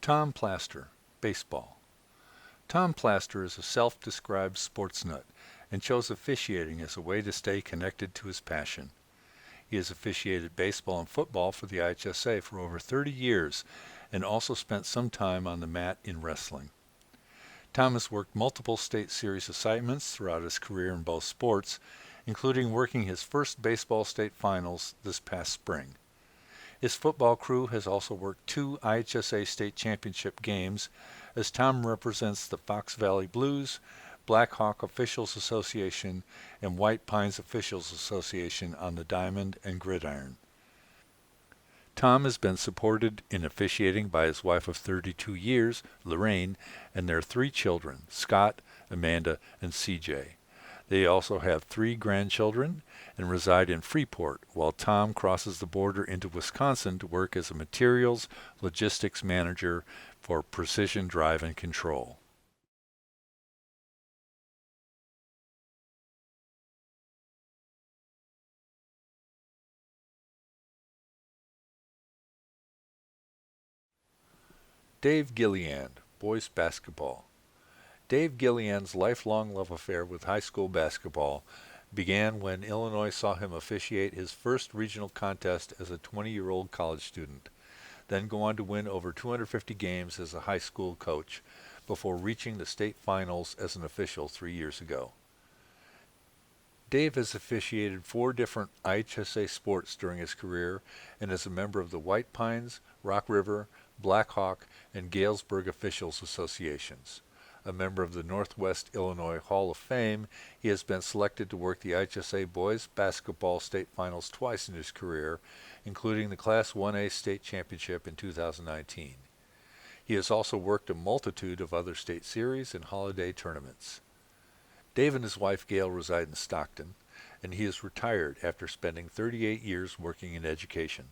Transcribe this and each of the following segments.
Tom Plaster, baseball. Tom Plaster is a self-described sports nut and chose officiating as a way to stay connected to his passion. He has officiated baseball and football for the IHSA for over 30 years and also spent some time on the mat in wrestling. Tom has worked multiple state series assignments throughout his career in both sports, including working his first baseball state finals this past spring. His football crew has also worked 2 IHSA state championship games as Tom represents the Fox Valley Blues, Black Hawk Officials Association, and White Pines Officials Association on the diamond and gridiron. Tom has been supported in officiating by his wife of 32 years, Lorraine, and their 3 children, Scott, Amanda, and CJ. They also have 3 grandchildren and reside in Freeport, while Tom crosses the border into Wisconsin to work as a materials logistics manager for Precision Drive and Control. Dave Gilliland, boys basketball. Dave Gilliland's lifelong love affair with high school basketball began when Illinois saw him officiate his first regional contest as a 20-year-old college student, then go on to win over 250 games as a high school coach, before reaching the state finals as an official 3 years ago. Dave has officiated 4 different IHSA sports during his career and is a member of the White Pines, Rock River, Black Hawk, and Galesburg Officials Associations. A member of the Northwest Illinois Hall of Fame, he has been selected to work the IHSA boys basketball state finals twice in his career, including the Class 1A state championship in 2019. He has also worked a multitude of other state series and holiday tournaments. Dave and his wife Gail reside in Stockton, and he is retired after spending 38 years working in education,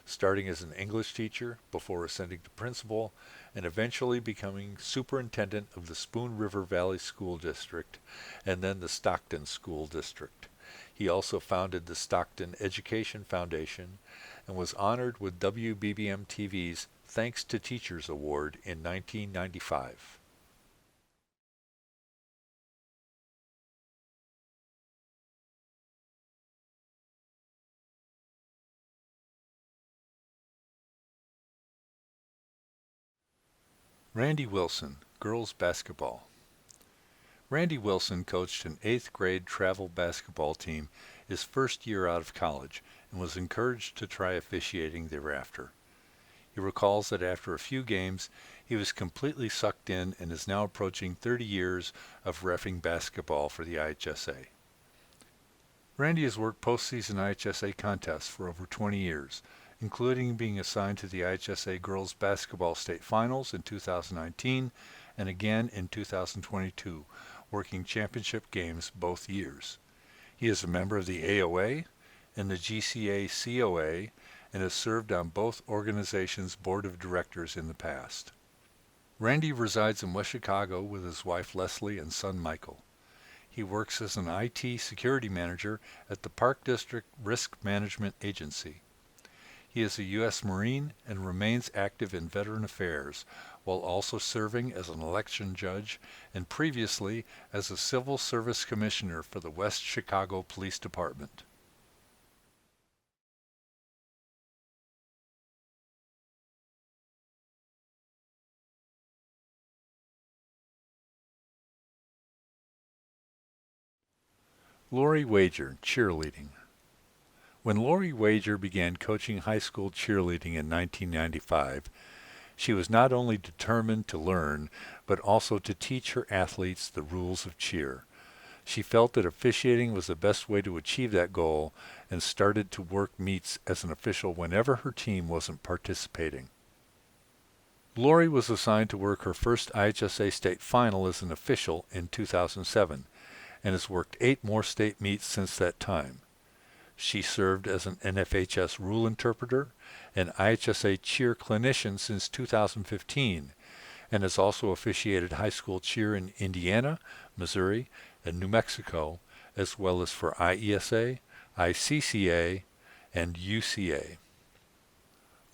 starting as an English teacher before ascending to principal and eventually becoming superintendent of the Spoon River Valley School District and then the Stockton School District. He also founded the Stockton Education Foundation and was honored with WBBM TV's Thanks to Teachers Award in 1995. Randy Wilson, girls basketball. Randy Wilson coached an 8th grade travel basketball team his first year out of college and was encouraged to try officiating thereafter. He recalls that after a few games, he was completely sucked in and is now approaching 30 years of reffing basketball for the IHSA. Randy has worked postseason IHSA contests for over 20 years, including being assigned to the IHSA Girls Basketball State Finals in 2019 and again in 2022, working championship games both years. He is a member of the AOA and the GCA-COA and has served on both organizations' board of directors in the past. Randy resides in West Chicago with his wife Leslie and son Michael. He works as an IT security manager at the Park District Risk Management Agency. He is a U.S. Marine and remains active in veteran affairs, while also serving as an election judge and previously as a civil service commissioner for the West Chicago Police Department. Laurie Wager, cheerleading. When Laurie Wager began coaching high school cheerleading in 1995, she was not only determined to learn, but also to teach her athletes the rules of cheer. She felt that officiating was the best way to achieve that goal and started to work meets as an official whenever her team wasn't participating. Laurie was assigned to work her first IHSA state final as an official in 2007 and has worked 8 more state meets since that time. She served as an NFHS rule interpreter and IHSA cheer clinician since 2015 and has also officiated high school cheer in Indiana, Missouri, and New Mexico, as well as for IESA, ICCA, and UCA.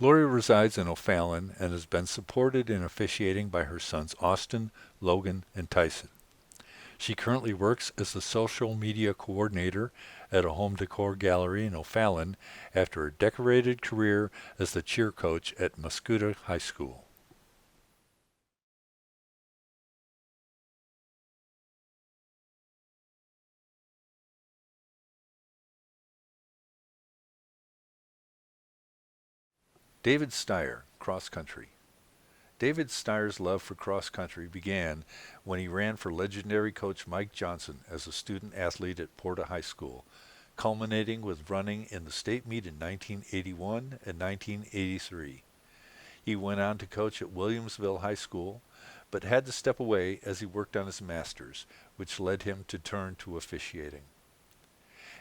Laurie resides in O'Fallon and has been supported in officiating by her sons Austin, Logan, and Tyson. She currently works as the social media coordinator at a home decor gallery in O'Fallon after a decorated career as the cheer coach at Muscuda High School. David Steyer, cross country. David Steyer's love for cross country began when he ran for legendary coach Mike Johnson as a student athlete at Porta High School, culminating with running in the state meet in 1981 and 1983. He went on to coach at Williamsville High School, but had to step away as he worked on his master's, which led him to turn to officiating.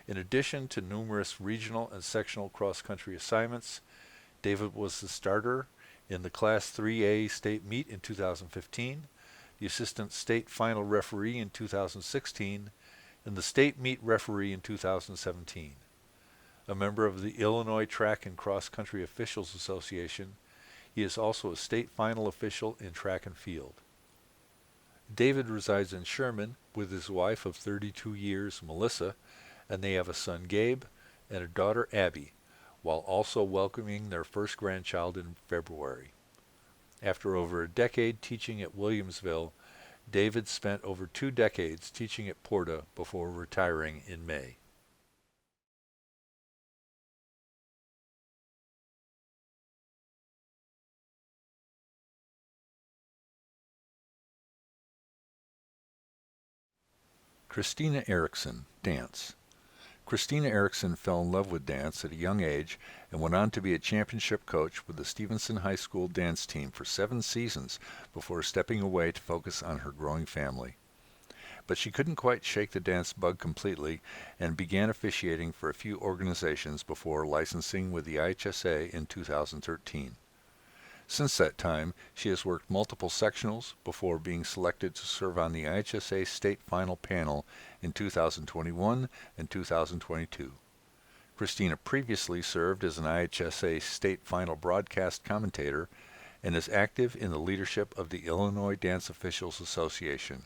In addition to numerous regional and sectional cross-country assignments, David was the starter in the Class 3A state meet in 2015, the assistant state final referee in 2016, and the state meet referee in 2017. A member of the Illinois Track and Cross Country Officials Association, he is also a state final official in track and field. David resides in Sherman with his wife of 32 years, Melissa, and they have a son, Gabe, and a daughter, Abby, while also welcoming their first grandchild in February. After over a decade teaching at Williamsville, David spent over 2 decades teaching at Porta before retiring in May. Christina Erickson, dance. Christina Erickson fell in love with dance at a young age and went on to be a championship coach with the Stevenson High School dance team for 7 seasons before stepping away to focus on her growing family. But she couldn't quite shake the dance bug completely and began officiating for a few organizations before licensing with the IHSA in 2013. Since that time, she has worked multiple sectionals before being selected to serve on the IHSA State Final Panel in 2021 and 2022. Christina previously served as an IHSA State Final broadcast commentator and is active in the leadership of the Illinois Dance Officials Association,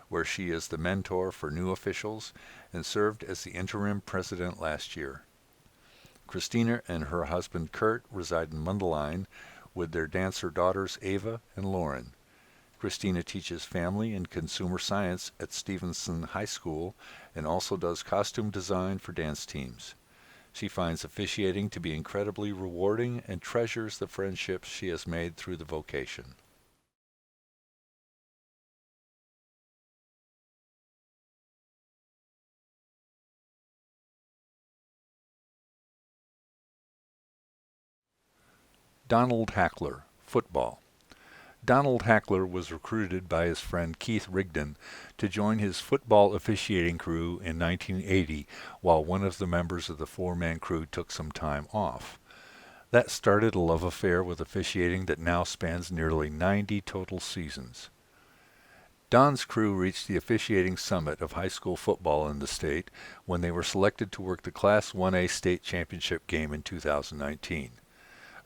where she is the mentor for new officials and served as the interim president last year. Christina and her husband Kurt reside in Mundelein with their dancer daughters Ava and Lauren. Christina teaches family and consumer science at Stevenson High School and also does costume design for dance teams. She finds officiating to be incredibly rewarding and treasures the friendships she has made through the vocation. Donald HACKLER, football. Donald HACKLER was recruited by his friend Keith Rigdon to join his football officiating crew in 1980 while one of the members of the 4-man crew took some time off. That started a love affair with officiating that now spans nearly 90 total seasons. Don's crew reached the officiating summit of high school football in the state when they were selected to work the Class 1A state championship game in 2019.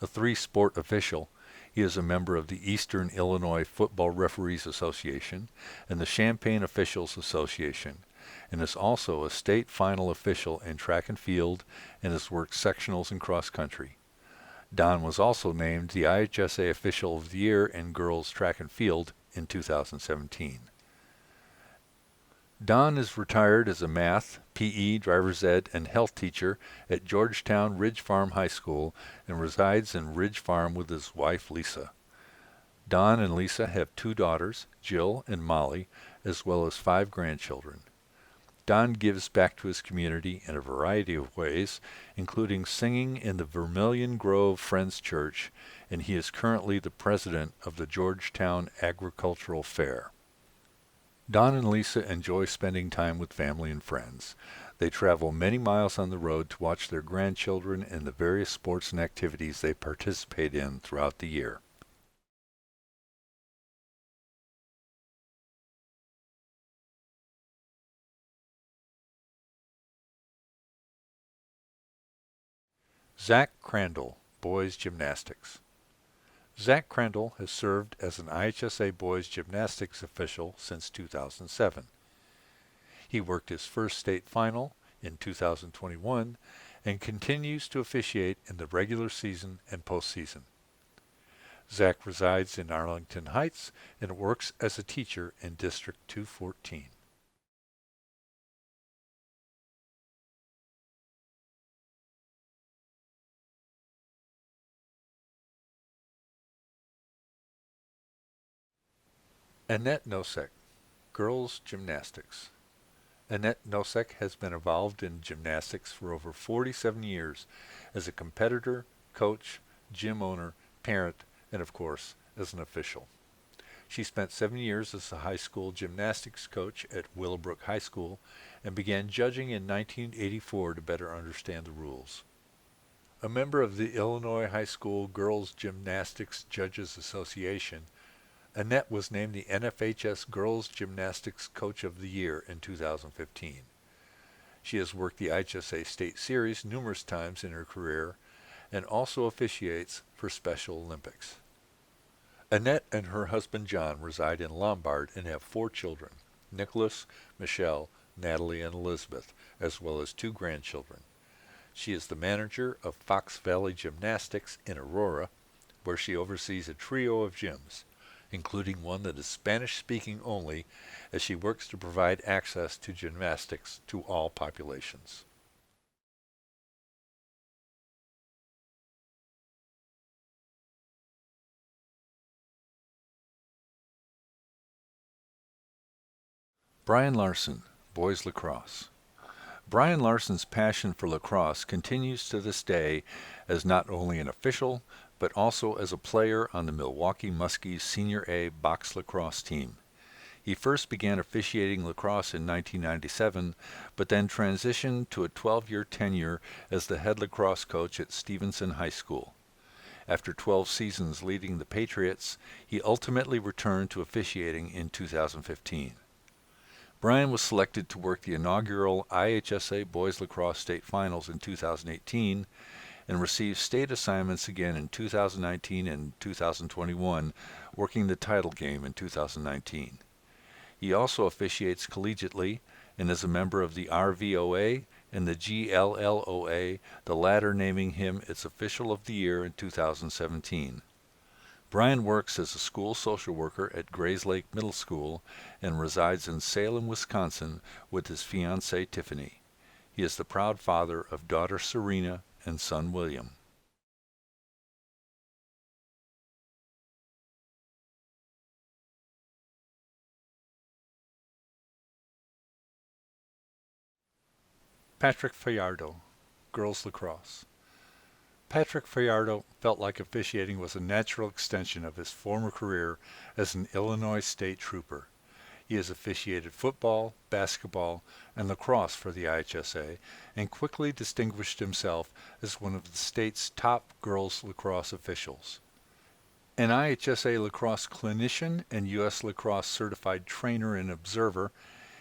A 3-sport official, he is a member of the Eastern Illinois Football Referees Association and the Champaign Officials Association, and is also a state final official in track and field and has worked sectionals and cross country. Don was also named the IHSA Official of the Year in girls track and field in 2017. Don is retired as a math, PE, driver's ed, and health teacher at Georgetown Ridge Farm High School and resides in Ridge Farm with his wife Lisa. Don and Lisa have 2 daughters, Jill and Molly, as well as 5 grandchildren. Don gives back to his community in a variety of ways, including singing in the Vermilion Grove Friends Church, and he is currently the president of the Georgetown Agricultural Fair. Don and Lisa enjoy spending time with family and friends. They travel many miles on the road to watch their grandchildren in the various sports and activities they participate in throughout the year. Zach Crandall, Boys Gymnastics. Zach Crandall has served as an IHSA Boys Gymnastics official since 2007. He worked his first state final in 2021 and continues to officiate in the regular season and postseason. Zach resides in Arlington Heights and works as a teacher in District 214. Annette NOCEK, Girls Gymnastics. Annette NOCEK has been involved in gymnastics for over 47 years as a competitor, coach, gym owner, parent, and of course, as an official. She spent 7 years as a high school gymnastics coach at Willowbrook High School and began judging in 1984 to better understand the rules. A member of the Illinois High School Girls Gymnastics Judges Association, Annette was named the NFHS Girls Gymnastics Coach of the Year in 2015. She has worked the IHSA State Series numerous times in her career and also officiates for Special Olympics. Annette and her husband John reside in Lombard and have 4 children, Nicholas, Michelle, Natalie, and Elizabeth, as well as 2 grandchildren. She is the manager of Fox Valley Gymnastics in Aurora, where she oversees a trio of gyms, including one that is Spanish-speaking only, as she works to provide access to gymnastics to all populations. Brian Larsen, Boys Lacrosse. Brian Larsen's passion for lacrosse continues to this day as not only an official, but also as a player on the Milwaukee Muskies Senior A box lacrosse team. He first began officiating lacrosse in 1997, but then transitioned to a 12-year tenure as the head lacrosse coach at Stevenson High School. After 12 seasons leading the Patriots, he ultimately returned to officiating in 2015. Brian was selected to work the inaugural IHSA Boys Lacrosse State Finals in 2018 and received state assignments again in 2019 and 2021, working the title game in 2019. He also officiates collegiately and is a member of the RVOA and the GLLOA, the latter naming him its Official of the Year in 2017. Brian works as a school social worker at Grays Lake Middle School and resides in Salem, Wisconsin with his fiancée Tiffany. He is the proud father of daughter Serena and son William. Patrick Fajardo, Girls Lacrosse. Patrick Fajardo felt like officiating was a natural extension of his former career as an Illinois State Trooper. He has officiated football, basketball, and lacrosse for the IHSA and quickly distinguished himself as one of the state's top girls lacrosse officials. An IHSA lacrosse clinician and U.S. lacrosse certified trainer and observer,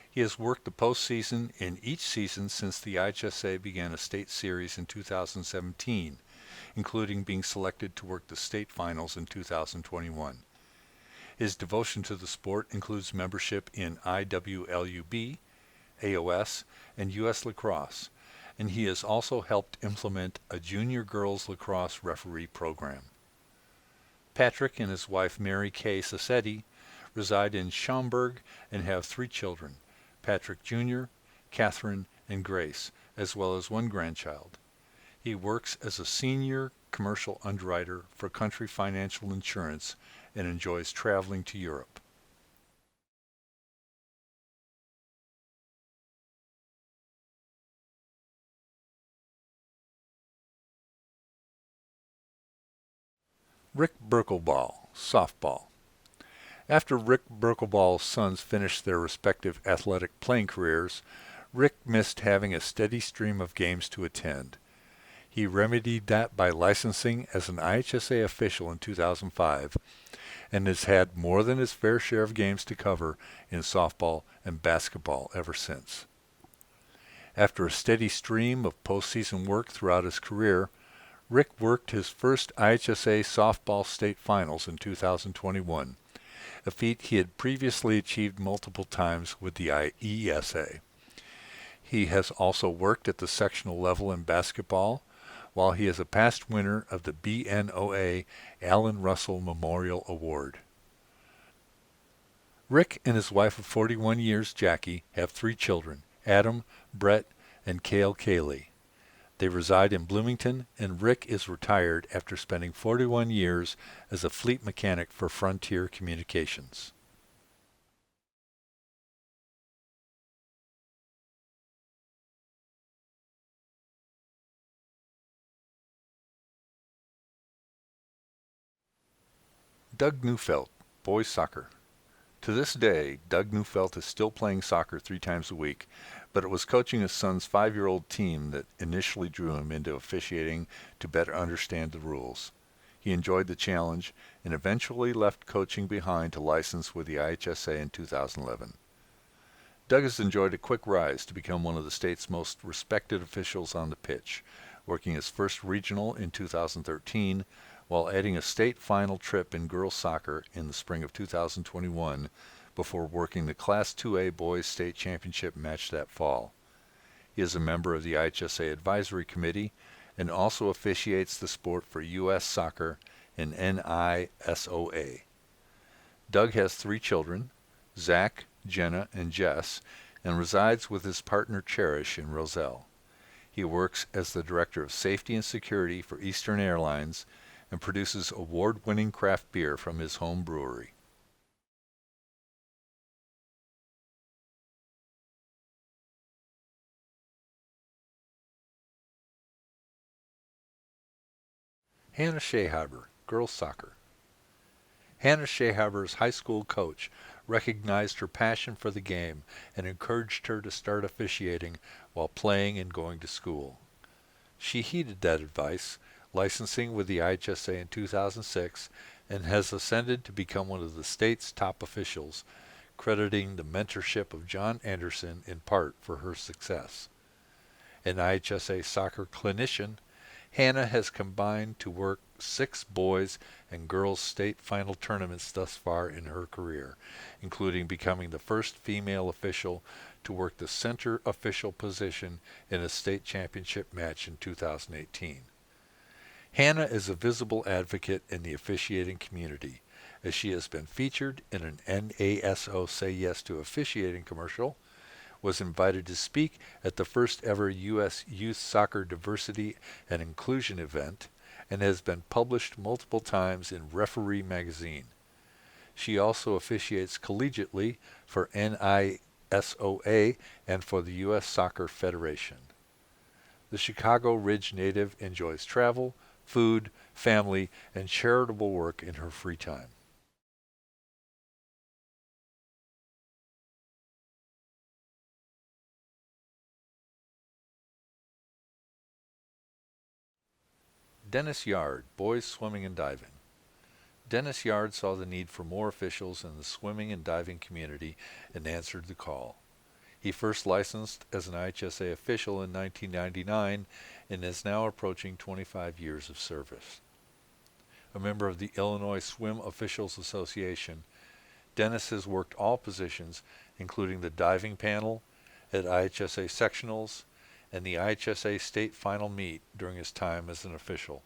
he has worked the postseason in each season since the IHSA began a state series in 2017, including being selected to work the state finals in 2021. His devotion to the sport includes membership in IWLUB, AOS, and U.S. Lacrosse, and he has also helped implement a junior girls lacrosse referee program. Patrick and his wife Mary Kay Sassetti reside in Schaumburg and have 3 children, Patrick Jr., Catherine, and Grace, as well as 1 grandchild. He works as a senior commercial underwriter for Country Financial Insurance and enjoys traveling to Europe. Rick BIRCKELBAW, softball. After Rick BIRCKELBAW's sons finished their respective athletic playing careers, Rick missed having a steady stream of games to attend. He remedied that by licensing as an IHSA official in 2005 and has had more than his fair share of games to cover in softball and basketball ever since. After a steady stream of postseason work throughout his career, Rick worked his first IHSA softball state finals in 2021, a feat he had previously achieved multiple times with the ESA. He has also worked at the sectional level in basketball, while he is a past winner of the BNOA Allen Russell Memorial Award. Rick and his wife of 41 years, Jackie, have 3 children, Adam, Brett, and Cale Kaylee. They reside in Bloomington, and Rick is retired after spending 41 years as a fleet mechanic for Frontier Communications. Doug Neufeld, boys soccer. To this day, Doug Neufeld is still playing soccer 3 times a week, but it was coaching his son's 5-year-old team that initially drew him into officiating to better understand the rules. He enjoyed the challenge and eventually left coaching behind to license with the IHSA in 2011. Doug has enjoyed a quick rise to become one of the state's most respected officials on the pitch, working his first regional in 2013, while adding a state final trip in girls soccer in the spring of 2021 before working the Class 2A Boys State Championship match that fall. He is a member of the IHSA Advisory Committee and also officiates the sport for U.S. Soccer and NISOA. Doug has 3 children, Zach, Jenna, and Jess, and resides with his partner Cherish in Roselle. He works as the Director of Safety and Security for Eastern Airlines and produces award-winning craft beer from his home brewery. HANAH SHEHAIBER, girls soccer. HANAH SHEHAIBER's high school coach recognized her passion for the game and encouraged her to start officiating while playing and going to school. She heeded that advice, licensing with the IHSA in 2006, and has ascended to become one of the state's top officials, crediting the mentorship of John Anderson in part for her success. An IHSA soccer clinician, HANAH has combined to work 6 boys and girls state final tournaments thus far in her career, including becoming the first female official to work the center official position in a state championship match in 2018. HANAH is a visible advocate in the officiating community, as she has been featured in an NASO Say Yes to Officiating commercial, was invited to speak at the first ever U.S. Youth Soccer Diversity and Inclusion event, and has been published multiple times in Referee magazine. She also officiates collegiately for NISOA and for the U.S. Soccer Federation. The Chicago Ridge native enjoys travel, food, family, and charitable work in her free time. Dennis Yard, boys swimming and diving. Dennis Yard saw the need for more officials in the swimming and diving community and answered the call. He first licensed as an IHSA official in 1999 and is now approaching 25 years of service. A member of the Illinois Swim Officials Association, Dennis has worked all positions, including the diving panel, at IHSA sectionals, and the IHSA state final meet during his time as an official.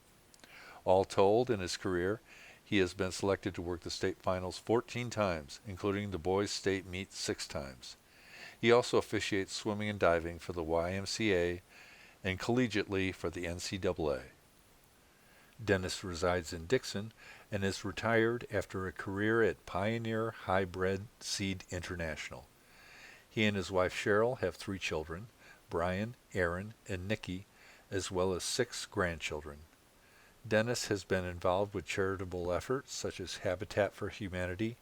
All told, in his career, he has been selected to work the state finals 14 times, including the boys' state meet 6 times. He also officiates swimming and diving for the YMCA and collegiately for the NCAA. Dennis resides in Dixon and is retired after a career at Pioneer Hybrid Seed International. He and his wife Cheryl have 3 children, Brian, Aaron, and Nikki, as well as 6 grandchildren. Dennis has been involved with charitable efforts such as Habitat for Humanity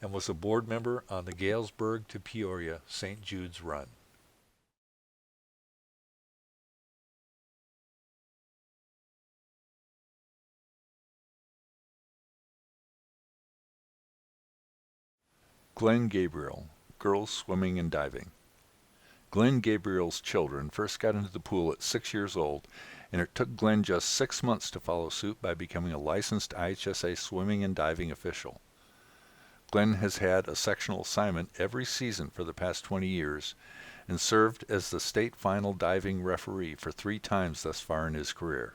and was a board member on the Galesburg to Peoria St. Jude's Run. Glenn Gabriel, girls swimming and diving. Glenn Gabriel's children first got into the pool at 6 years old and it took Glenn just 6 months to follow suit by becoming a licensed IHSA swimming and diving official. Glenn has had a sectional assignment every season for the past 20 years and served as the state final diving referee for 3 times thus far in his career.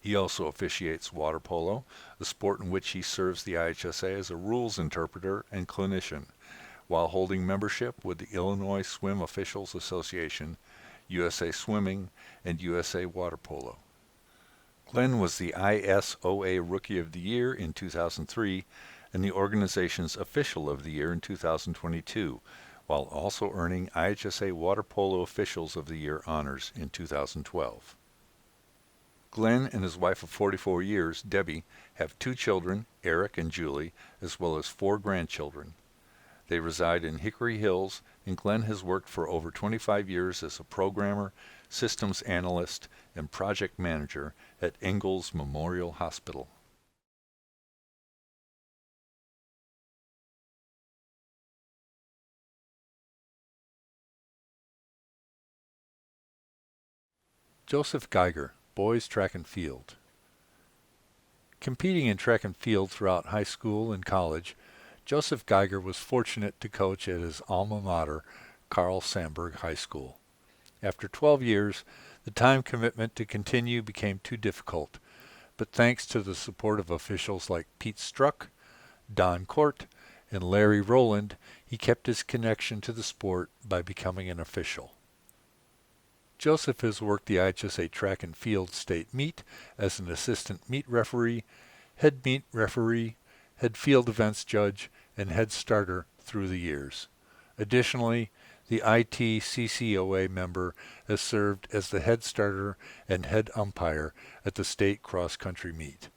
He also officiates water polo, a sport in which he serves the IHSA as a rules interpreter and clinician, while holding membership with the Illinois Swim Officials Association, USA Swimming, and USA Water Polo. Glenn was the ISOA Rookie of the Year in 2003 and the organization's Official of the Year in 2022, while also earning IHSA Water Polo Officials of the Year honors in 2012. Glenn and his wife of 44 years, Debbie, have 2 children, Eric and Julie, as well as 4 grandchildren. They reside in Hickory Hills, and Glenn has worked for over 25 years as a programmer, systems analyst, and project manager at Ingalls Memorial Hospital. Joseph Geiger, boys track and field. Competing in track and field throughout high school and college, Joseph Geiger was fortunate to coach at his alma mater, Carl Sandburg High School. After 12 years, the time commitment to continue became too difficult, but thanks to the support of officials like Pete Struck, Don Court, and Larry Rowland, he kept his connection to the sport by becoming an official. Joseph has worked the IHSA track and field state meet as an assistant meet referee, head meet referee, head field events judge, and head starter through the years. Additionally, the ITCCOA member has served as the head starter and head umpire at the state cross-country meet.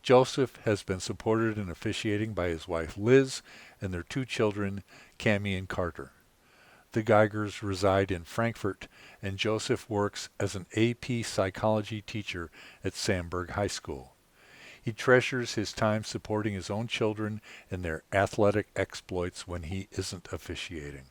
Joseph has been supported in officiating by his wife Liz and their 2 children, Cammie and Carter. The Geigers reside in Frankfort, and Joseph works as an AP psychology teacher at Sandburg High School. He treasures his time supporting his own children in their athletic exploits when he isn't officiating.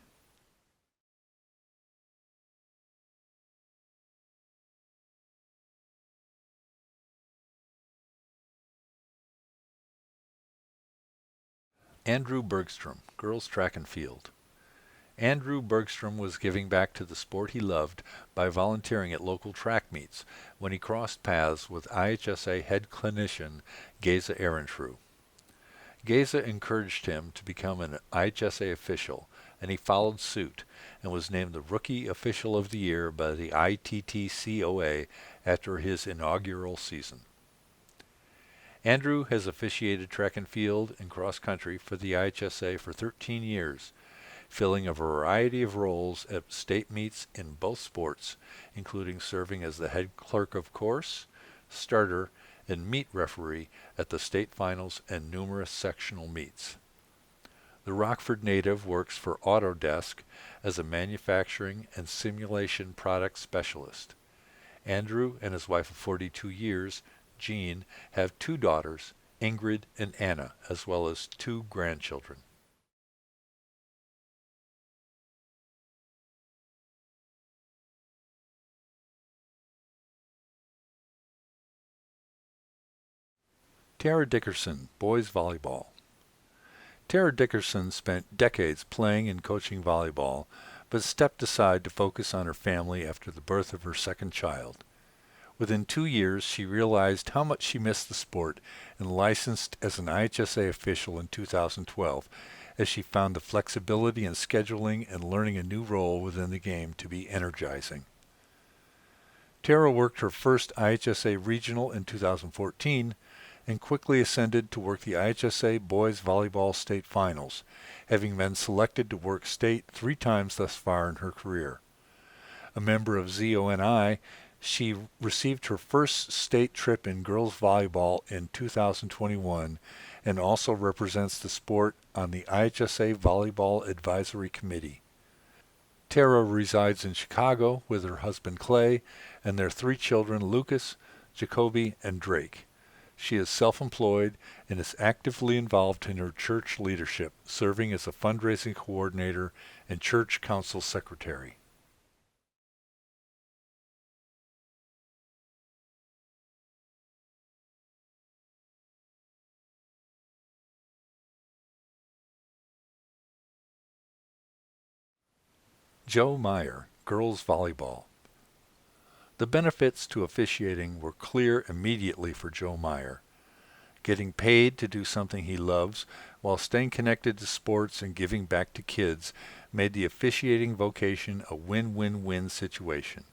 Andrew Bergstrom, girls track and field. Andrew Bergstrom was giving back to the sport he loved by volunteering at local track meets when he crossed paths with IHSA head clinician Geza Ehrentreu. Geza encouraged him to become an IHSA official, and he followed suit and was named the Rookie Official of the Year by the ITTCOA after his inaugural season. Andrew has officiated track and field and cross country for the IHSA for 13 years, filling a variety of roles at state meets in both sports, including serving as the head clerk of course, starter, and meet referee at the state finals and numerous sectional meets. The Rockford native works for Autodesk as a manufacturing and simulation product specialist. Andrew and his wife of 42 years, Jean, have 2 daughters, Ingrid and Anna, as well as 2 grandchildren. Tara Dickerson, boys volleyball. Tara Dickerson spent decades playing and coaching volleyball, but stepped aside to focus on her family after the birth of her second child. Within 2 years, she realized how much she missed the sport and licensed as an IHSA official in 2012, as she found the flexibility in scheduling and learning a new role within the game to be energizing. Tara worked her first IHSA regional in 2014 and quickly ascended to work the IHSA Boys Volleyball State Finals, having been selected to work state 3 times thus far in her career. A member of ZONI, she received her first state trip in girls volleyball in 2021 and also represents the sport on the IHSA Volleyball Advisory Committee. Tara resides in Chicago with her husband Clay and their 3 children Lucas, Jacoby, and Drake. She is self-employed and is actively involved in her church leadership, serving as a fundraising coordinator and church council secretary. Joe Meyer, girls volleyball. The benefits to officiating were clear immediately for Joe Meyer. Getting paid to do something he loves while staying connected to sports and giving back to kids made the officiating vocation a win-win-win situation.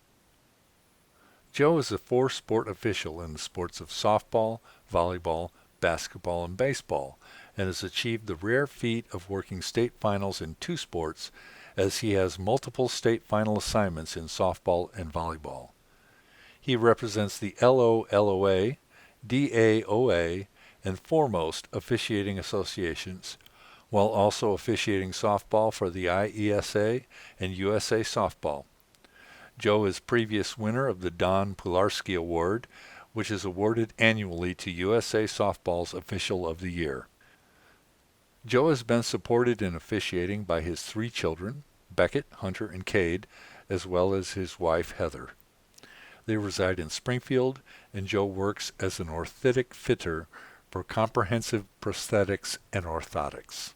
Joe is a four-sport official in the sports of softball, volleyball, basketball, and baseball, and has achieved the rare feat of working state finals in two sports, as he has multiple state final assignments in softball and volleyball. He represents the LOLOA, DAOA, and Foremost officiating associations, while also officiating softball for the IHSA and USA Softball. Joe is previous winner of the Don Pularski Award, which is awarded annually to USA Softball's Official of the Year. Joe has been supported in officiating by his three children, Beckett, Hunter, and Cade, as well as his wife, Heather. They reside in Springfield, and Joe works as an orthotic fitter for comprehensive prosthetics and orthotics.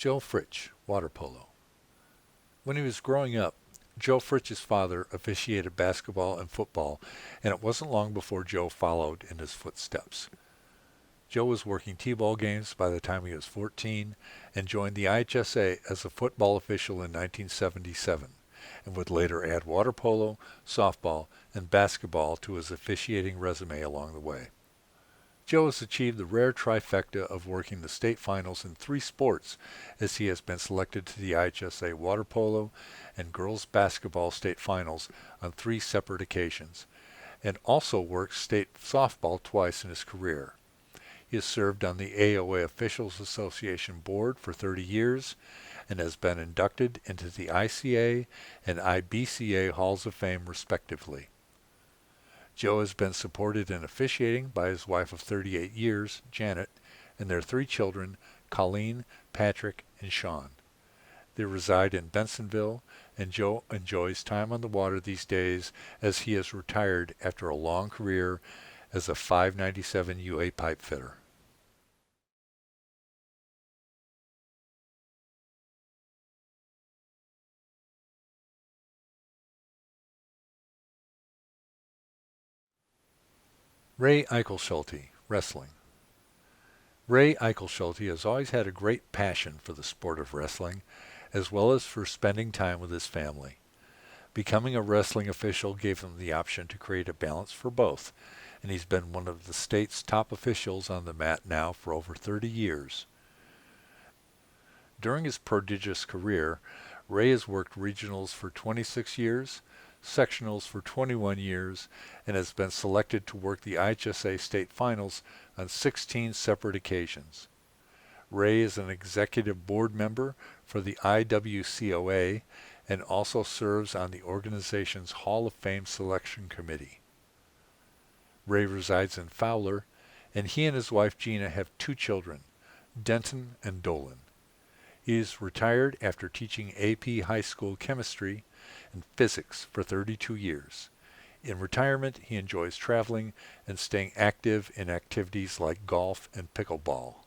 Joe FRITSCH, water polo. When he was growing up, Joe FRITSCH's father officiated basketball and football, and it wasn't long before Joe followed in his footsteps. Joe was working t-ball games by the time he was 14 and joined the IHSA as a football official in 1977, and would later add water polo, softball, and basketball to his officiating resume along the way. Joe has achieved the rare trifecta of working the state finals in three sports, as he has been selected to the IHSA water polo and girls basketball state finals on three separate occasions, and also worked state softball twice in his career. He has served on the AOA Officials Association Board for 30 years and has been inducted into the ICA and IBCA Halls of Fame respectively. Joe has been supported in officiating by his wife of 38 years, Janet, and their three children, Colleen, Patrick, and Sean. They reside in Bensonville, and Joe enjoys time on the water these days as he is retired after a long career as a 597 UA pipe fitter. Ray EICKELSCHULTE, wrestling. Ray EICKELSCHULTE has always had a great passion for the sport of wrestling, as well as for spending time with his family. Becoming a wrestling official gave him the option to create a balance for both, and he's been one of the state's top officials on the mat now for over 30 years. During his prodigious career, Ray has worked regionals for 26 years, sectionals for 21 years, and has been selected to work the IHSA state finals on 16 separate occasions. Ray is an executive board member for the IWCOA and also serves on the organization's Hall of Fame selection committee. Ray resides in Fowler, and he and his wife Gina have two children, Denton and Dolan. He is retired after teaching AP high school chemistry and physics for 32 years. In retirement, he enjoys traveling and staying active in activities like golf and pickleball.